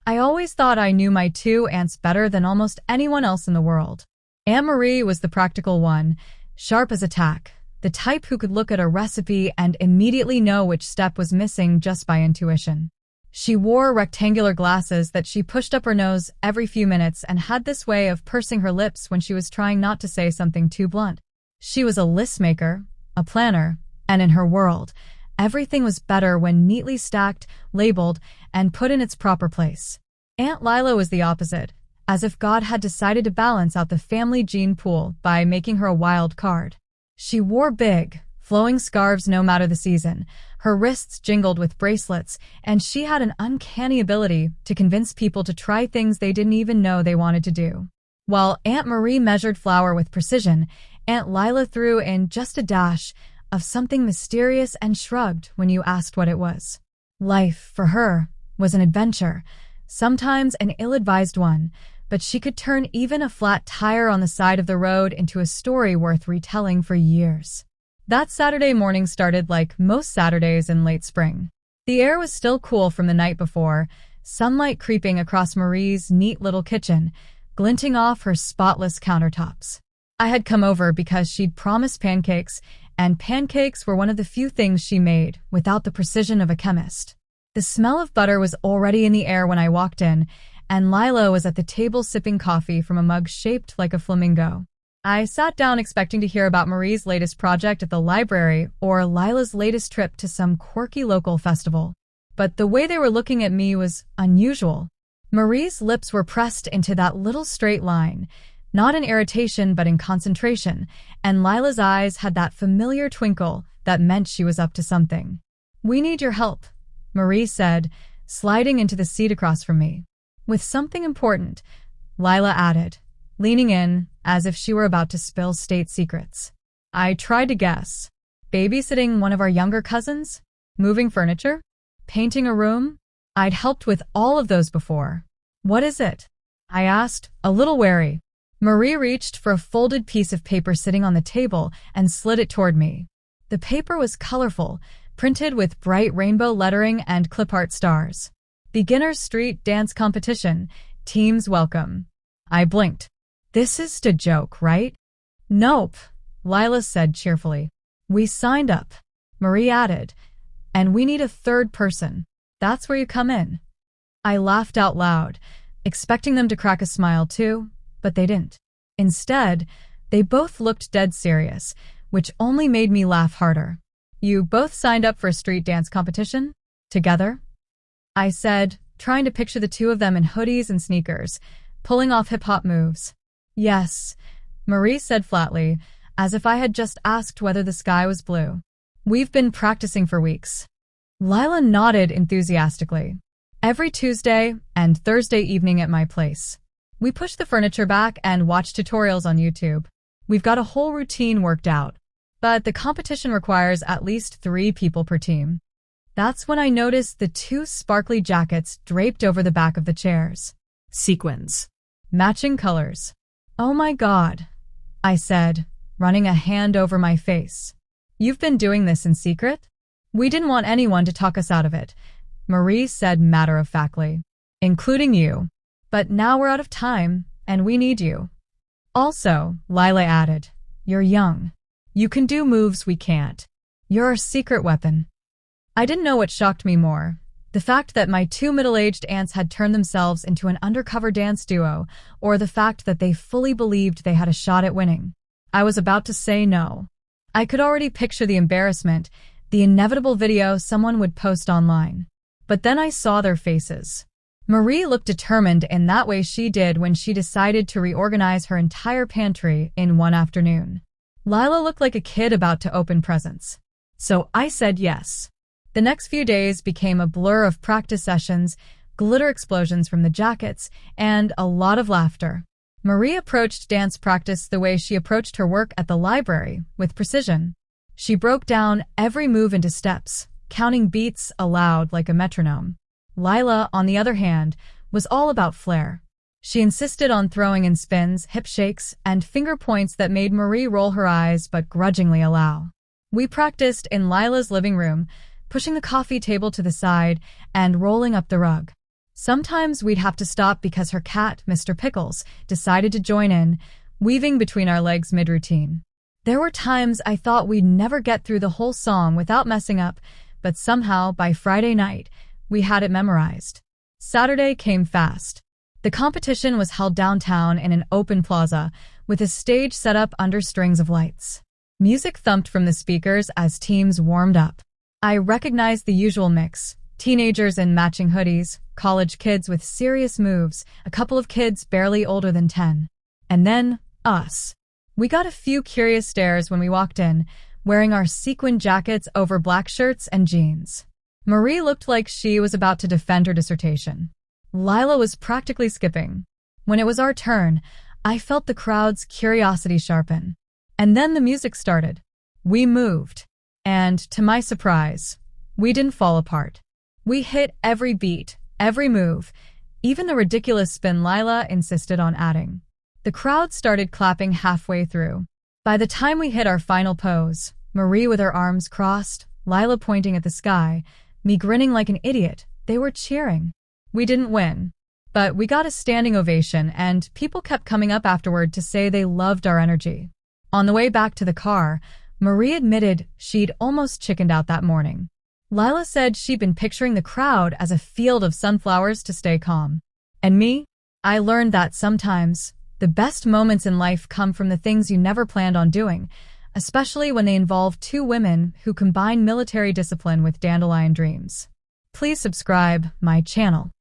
I always thought I knew my two aunts better than almost anyone else in the world. Aunt Marie was the practical one, sharp as a tack, the type who could look at a recipe and immediately know which step was missing just by intuition. She wore rectangular glasses that she pushed up her nose every few minutes and had this way of pursing her lips when she was trying not to say something too blunt. She was a list maker, a planner, and in her world, everything was better when neatly stacked, labeled, and put in its proper place. Aunt Lila was the opposite, as if God had decided to balance out the family gene pool by making her a wild card. She wore big, flowing scarves no matter the season, her wrists jingled with bracelets, and she had an uncanny ability to convince people to try things they didn't even know they wanted to do. While Aunt Marie measured flour with precision, Aunt Lila threw in just a dash of something mysterious and shrugged when you asked what it was. Life, for her, was an adventure, sometimes an ill-advised one, but she could turn even a flat tire on the side of the road into a story worth retelling for years. That Saturday morning started like most Saturdays in late spring. The air was still cool from the night before, sunlight creeping across Marie's neat little kitchen, glinting off her spotless countertops. I had come over because she'd promised pancakes, and pancakes were one of the few things she made without the precision of a chemist. The smell of butter was already in the air when I walked in, and Lila was at the table sipping coffee from a mug shaped like a flamingo. I sat down expecting to hear about Marie's latest project at the library or Lila's latest trip to some quirky local festival. But the way they were looking at me was unusual. Marie's lips were pressed into that little straight line, not in irritation but in concentration, and Lila's eyes had that familiar twinkle that meant she was up to something. "We need your help," Marie said, sliding into the seat across from me. "With something important," Lila added, leaning in as if she were about to spill state secrets. I tried to guess. Babysitting one of our younger cousins? Moving furniture? Painting a room? I'd helped with all of those before. "What is it?" I asked, a little wary. Marie reached for a folded piece of paper sitting on the table and slid it toward me. The paper was colorful, printed with bright rainbow lettering and clip art stars. "Beginner's Street Dance Competition. Teams welcome." I blinked. "This is a joke, right?" "Nope," Lila said cheerfully. "We signed up," Marie added, "and we need a third person. That's where you come in." I laughed out loud, expecting them to crack a smile too, but they didn't. Instead, they both looked dead serious, which only made me laugh harder. "You both signed up for a street dance competition? Together?" I said, trying to picture the two of them in hoodies and sneakers, pulling off hip-hop moves. "Yes," Marie said flatly, as if I had just asked whether the sky was blue. "We've been practicing for weeks." Lila nodded enthusiastically. "Every Tuesday and Thursday evening at my place. We push the furniture back and watch tutorials on YouTube. We've got a whole routine worked out, but the competition requires at least 3 people per team." That's when I noticed the 2 sparkly jackets draped over the back of the chairs. Sequins. Matching colors. "Oh my God," I said, running a hand over my face. "You've been doing this in secret?" "We didn't want anyone to talk us out of it," Marie said matter-of-factly. "Including you. But now we're out of time, and we need you." "Also," Lila added, "you're young. You can do moves we can't. You're our secret weapon." I didn't know what shocked me more. The fact that my 2 middle-aged aunts had turned themselves into an undercover dance duo, or the fact that they fully believed they had a shot at winning. I was about to say no. I could already picture the embarrassment, the inevitable video someone would post online. But then I saw their faces. Marie looked determined in that way she did when she decided to reorganize her entire pantry in one afternoon. Lila looked like a kid about to open presents. So I said yes. The next few days became a blur of practice sessions, glitter explosions from the jackets, and a lot of laughter. Marie approached dance practice the way she approached her work at the library, with precision. She broke down every move into steps, counting beats aloud like a metronome. Lila, on the other hand, was all about flair. She insisted on throwing in spins, hip shakes, and finger points that made Marie roll her eyes but grudgingly allow. We practiced in Lila's living room, pushing the coffee table to the side and rolling up the rug. Sometimes we'd have to stop because her cat, Mr. Pickles, decided to join in, weaving between our legs mid-routine. There were times I thought we'd never get through the whole song without messing up, but somehow, by Friday night, we had it memorized. Saturday came fast. The competition was held downtown in an open plaza, with a stage set up under strings of lights. Music thumped from the speakers as teams warmed up. I recognized the usual mix: teenagers in matching hoodies, college kids with serious moves, a couple of kids barely older than 10. And then, us. We got a few curious stares when we walked in, wearing our sequin jackets over black shirts and jeans. Marie looked like she was about to defend her dissertation. Lila was practically skipping. When it was our turn, I felt the crowd's curiosity sharpen. And then the music started. We moved. And, to my surprise, we didn't fall apart. We hit every beat, every move, even the ridiculous spin Lila insisted on adding. The crowd started clapping halfway through. By the time we hit our final pose, Marie with her arms crossed, Lila pointing at the sky, me grinning like an idiot, they were cheering. We didn't win, but we got a standing ovation and people kept coming up afterward to say they loved our energy. On the way back to the car, Marie admitted she'd almost chickened out that morning. Lila said she'd been picturing the crowd as a field of sunflowers to stay calm. And me? I learned that sometimes the best moments in life come from the things you never planned on doing, especially when they involve two women who combine military discipline with dandelion dreams. Please subscribe my channel.